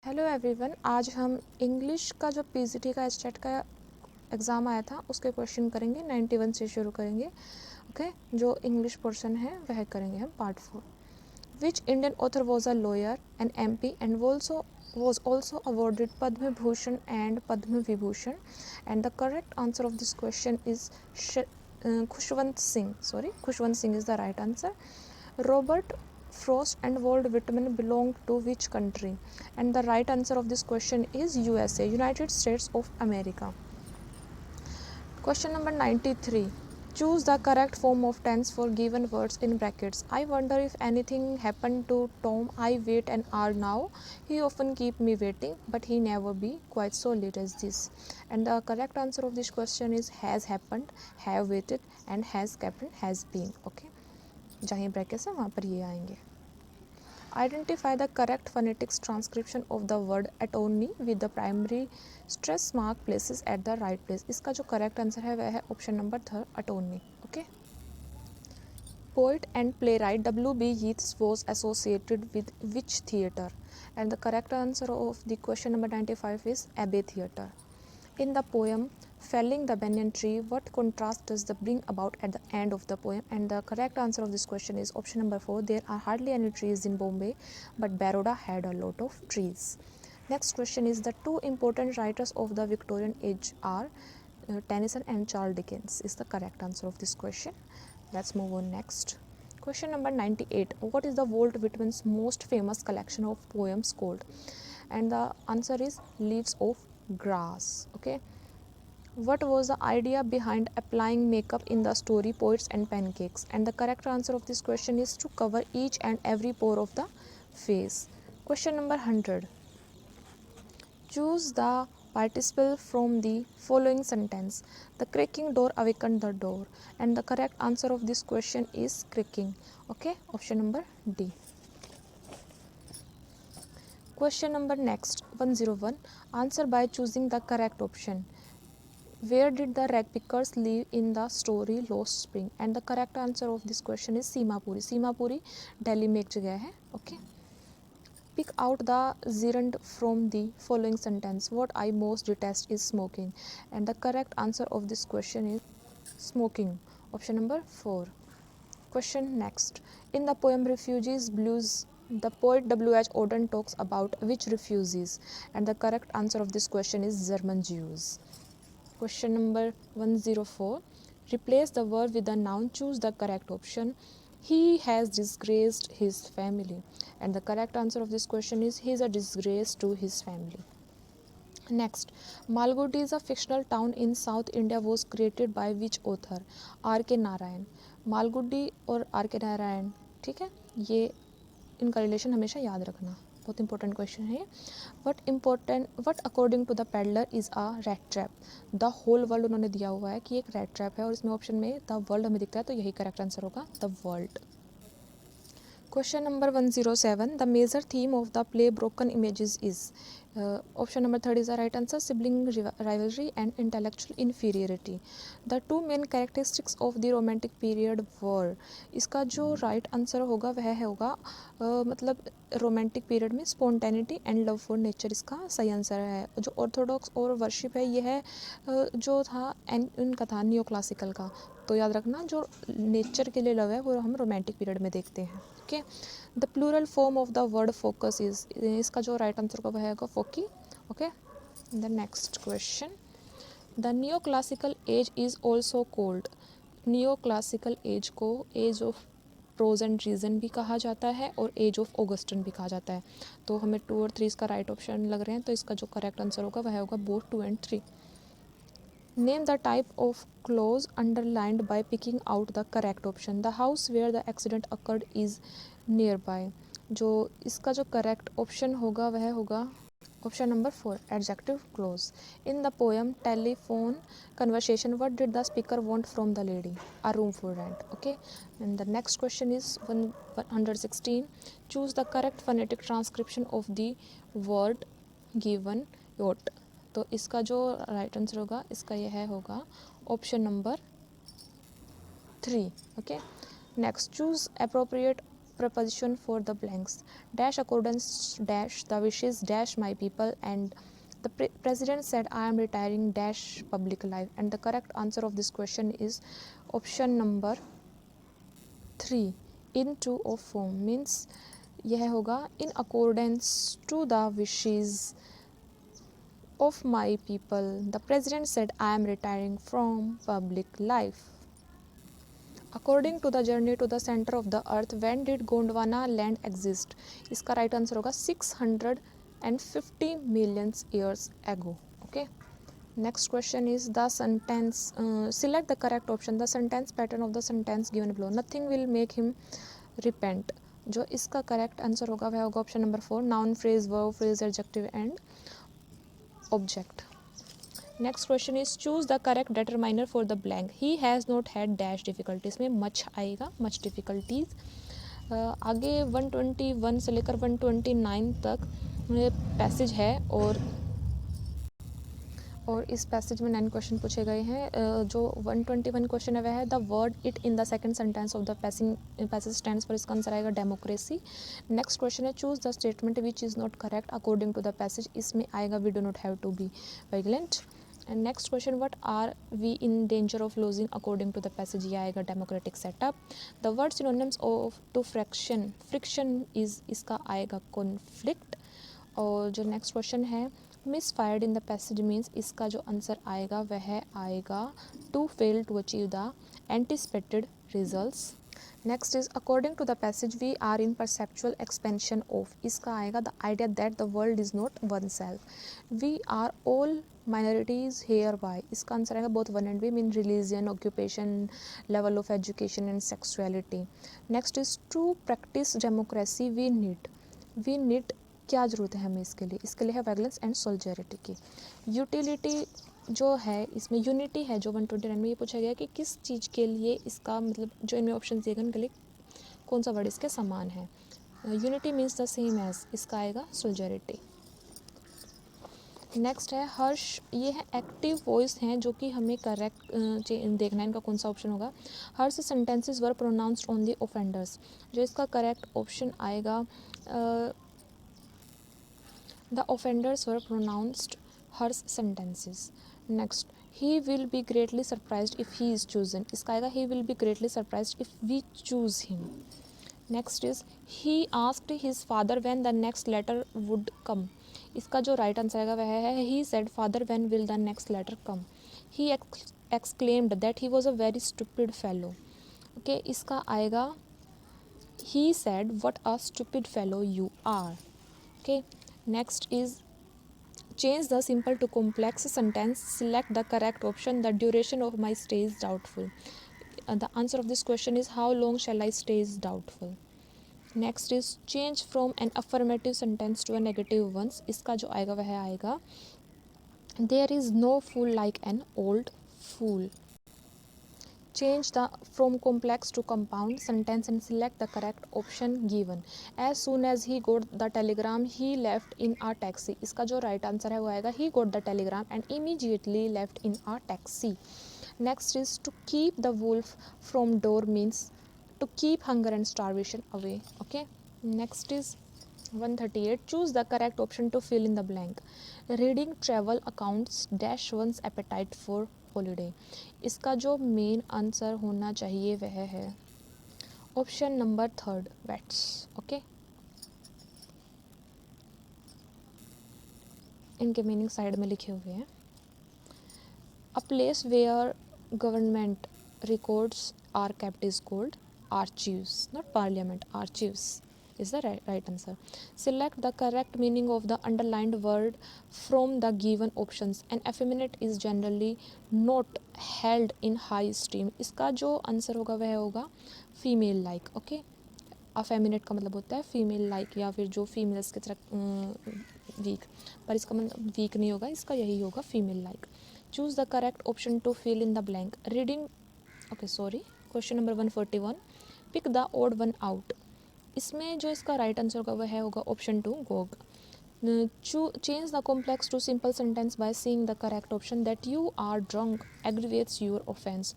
Hello everyone, आज हम English का जो पीजीटी का स्टेट का एग्ज़ाम आया था उसके क्वेश्चन करेंगे। 91 से शुरू करेंगे। ओके, जो इंग्लिश पोर्शन है वह करेंगे हम part 4। Which Indian author was a lawyer and MP and was also awarded Padma Bhushan and Padma Vibhushan, and the correct answer of this question is Khushwant Singh. Khushwant Singh is the right answer. Robert Frost and Walt Whitman belong to which country? And the right answer of this question is USA, United States of America. Question number 93. Choose the correct form of tense for given words in brackets. I wonder if anything happened to Tom. I wait an hour now. He often keep me waiting, but he never be quite so late as this. And the correct answer of this question is has happened, have waited, and has kept, has been. Okay, जहाँ brackets है वहाँ पर ये आएंगे. Identify the correct phonetics transcription of the word attorney with the primary stress mark places at the right place. इसका जो correct answer है वह है option number 3, attorney. Okay. Poet and playwright W.B. Yeats was associated with which theatre? And the correct answer of the question number 95 is Abbey Theatre. In the poem Felling the Banyan Tree, what contrast does the bring about at the end of the poem? And the correct answer of this question is option number 4. There are hardly any trees in Bombay, but Baroda had a lot of trees. Next question is the two important writers of the Victorian age are Tennyson and Charles Dickens is the correct answer of this question. Let's move on next. Question number 98. What is the Walt Whitman's most famous collection of poems called? And the answer is Leaves of Grass. Okay. What was the idea behind applying makeup in the story Poets and Pancakes? And the correct answer of this question is to cover each and every pore of the face. Question number 100. Choose the participle from the following sentence. The creaking door awakened the door. And the correct answer of this question is creaking. Okay, option number D. Question number next 101. Answer by choosing the correct option. Where did the ragpickers live in the story Lost Spring? And the correct answer of this question is Simapuri. Simapuri Delhi में एक जगह है. Okay. Pick out the gerund from the following sentence. What I most detest is smoking. And the correct answer of this question is smoking. Option number 4. Question next. In the poem Refugees Blues, the poet W.H. Auden talks about which refugees? And the correct answer of this question is German Jews. Question number 104. Replace the verb with a noun. Choose the correct option. He has disgraced his family. And the correct answer of this question is he is a disgrace to his family. Next, Malgudi is a fictional town in South India was created by which author? R.K. Narayan. Malgudi और R.K. Narayan, ठीक है, ये इनका relation हमेशा याद रखना, बहुत important question है ये. What according to the peddler is a red trap? The whole world उन्होंने दिया हुआ है कि एक रेड ट्रैप है और इसमें ऑप्शन में द वर्ल्ड हमें दिखता है, तो यही करेक्ट आंसर होगा, the world. Question number 107. The major theme of the play Broken Images is? Option number 3 is the right answer. Sibling rivalry and intellectual inferiority. The two main characteristics of the romantic period were. इसका जो right answer होगा वह होगा मतलब romantic period में spontaneity and love for nature इसका सही answer है. जो ऑर्थोडॉक्स और वर्शिप है ये है जो था इनका था नियो क्लासिकल का, तो याद रखना जो नेचर के लिए लव है वो हम रोमांटिक पीरियड में देखते हैं. Okay. The plural form of the word focus is, इसका जो राइट आंसर होगा वह होगा foci. Okay. The next question. The neo classical age is also called. Neo classical age को age of prose and reason भी कहा जाता है और एज ऑफ ऑगस्टन भी कहा जाता है. तो हमें 2 और 3 इसका राइट ऑप्शन लग रहे हैं, तो इसका जो करेक्ट आंसर होगा वह होगा both 2 and 3. Name the type of clause underlined by picking out the correct option. The house where the accident occurred is nearby. जो इसका जो correct option होगा वह होगा option number 4, adjective clause. In the poem telephone conversation, what did the speaker want from the lady? A room for rent. Okay. And the next question is 116. Choose the correct phonetic transcription of the word given yacht. तो इसका जो right answer होगा इसका यह होगा option number 3. Okay. Next, choose appropriate preposition for the blanks. Dash accordance dash the wishes dash my people, and the president said I am retiring dash public life. And the correct answer of this question is option number 3, in true of form, means यह होगा in accordance to the wishes of my people. The president said I am retiring from public life. According to the journey to the center of the earth, when did Gondwana land exist? इसका right answer होगा 650 million years ago. Okay. Next question is the sentence. Select the correct option. The sentence pattern of the sentence given below. Nothing will make him repent. जो इसका correct answer होगा वह होगा option number 4. Noun, phrase, verb, phrase, adjective and object. Next question is choose the correct determiner for the blank. He has not had dash difficulties में much आएगा, much difficulties. आगे 121 से लेकर 129 तक पैसेज है और इस पैसेज में 9 क्वेश्चन पूछे गए हैं. जो 121 क्वेश्चन है वह है the word it in the second sentence of the passage stands for. इसका आंसर आएगा डेमोक्रेसी. नेक्स्ट क्वेश्चन है choose the statement which is not correct according to the passage. इसमें आएगा we do not have to be vigilant. And next question what are we in danger of losing according to the passage. ये आएगा democratic setup. The word synonyms of to friction is, इसका आएगा conflict. और जो next question है misfired in the passage means, इसका जो answer आएगा वह आएगा to fail to achieve the anticipated results. Next is according to the passage we are in perceptual expansion of. इसका आएगा the idea that the world is not one self. We are all minorities hereby. इसका answer आएगा both one and we mean religion, occupation, level of education and sexuality. Next is to practice democracy we need क्या ज़रूरत है हमें इसके लिए है violence and सोल्जरिटी की. यूटिलिटी जो है इसमें यूनिटी है जो 129 में ये पूछा गया कि किस चीज़ के लिए इसका मतलब जो इनमें ऑप्शन दिए गए उनके लिए कौन सा वर्ड इसके समान है. Unity means the same as, इसका आएगा सोल्जरिटी. नेक्स्ट है हर्ष. ये है एक्टिव वॉइस हैं जो कि हमें करेक्ट देखना है इनका कौन सा ऑप्शन होगा. Harsh sentences were pronounced on the offenders. जो इसका करेक्ट ऑप्शन आएगा the offenders were pronounced harsh sentences. Next, he will be greatly surprised if he is chosen. इसका आएगा he will be greatly surprised if we choose him. Next is he asked his father when the next letter would come. इसका जो right answer आएगा वह है he said father when will the next letter come. He exclaimed that he was a very stupid fellow. Okay, इसका आएगा he said what a stupid fellow you are. Okay. Next is change the simple to complex sentence. Select the correct option. The duration of my stay is doubtful. The answer of this question is how long shall I stay is doubtful. Next is change from an affirmative sentence to a negative one. इसका जो आएगा वह आएगा there is no fool like an old fool. Change the from complex to compound sentence and select the correct option given. As soon as he got the telegram he left in a taxi. इसका जो right answer है वो आएगा he got the telegram and immediately left in a taxi. Next is to keep the wolf from door means to keep hunger and starvation away. Okay. Next is 138. Choose the correct option to fill in the blank. Reading travel accounts dash one's appetite for holiday. इसका जो main answer होना चाहिए वह है option number 3 waits. Okay, इनके meaning side में लिखे हुए हैं. A place where government records are kept is called archives, not parliament. Archives is the right answer. Select the correct meaning of the underlined word from the given options. An effeminate is generally not held in high esteem. इसका जो answer होगा वह होगा female like. Okay, अफेमिनेट का मतलब होता है female like या फिर जो फीमेल्स की तरह वीक, पर इसका मतलब वीक नहीं होगा, इसका यही होगा female like. Choose the correct option to fill in the blank. Reading okay sorry question number 141. Pick the odd one out. इसमें जो इसका राइट आंसर होगा वह होगा ऑप्शन 2 गोग. Change the complex to simple sentence by seeing the correct option. That you are drunk aggravates your offence.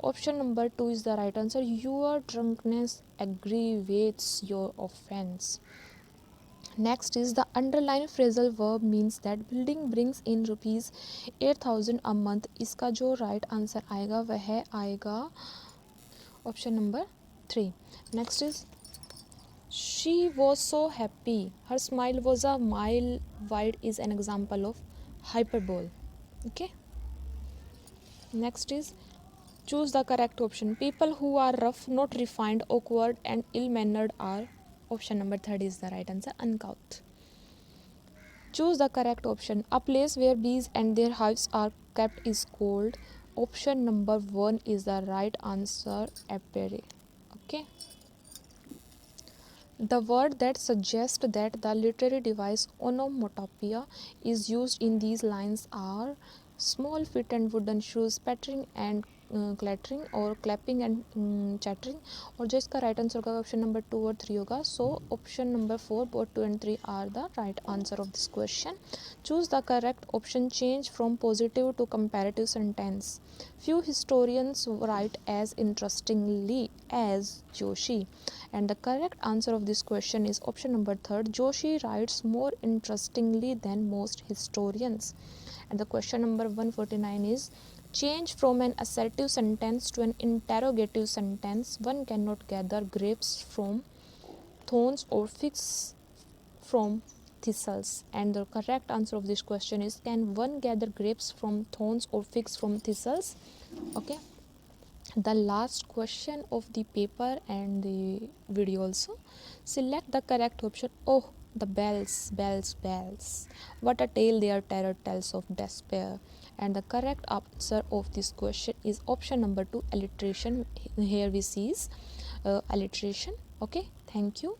Option number 2 is the right answer. Your drunkenness aggravates your offense. Next is the underlined phrasal verb means that building brings in rupees 8,000 a month. इसका जो right answer आएगा वह आएगा option number 3. Next is she was so happy. Her smile was a mile wide is an example of hyperbole. Okay. Next is choose the correct option. People who are rough, not refined, awkward and ill-mannered are option number 3 is the right answer. Uncouth. Choose the correct option. A place where bees and their hives are kept is called. Option number 1 is the right answer. Apiary. Okay. The word that suggests that the literary device onomatopoeia is used in these lines are small feet and wooden shoes, pattering and clattering और clapping and chattering. और जो इसका right answer होगा option number 2 और 3 होगा. So option number 4, both 2 and 3 are the right answer of this question. Choose the correct option. Change from positive to comparative sentence. Few historians write as interestingly as Joshi. And the correct answer of this question is option number 3. Joshi writes more interestingly than most historians. And the question number 149 is change from an assertive sentence to an interrogative sentence. One cannot gather grapes from thorns or figs from thistles. And the correct answer of this question is can one gather grapes from thorns or figs from thistles? Okay. The last question of the paper and the video also. Select the correct option. Oh, the bells, bells, bells. What a tale their terror tells of despair. And the correct answer of this question is option number 2, alliteration. Here we see alliteration. Okay, thank you.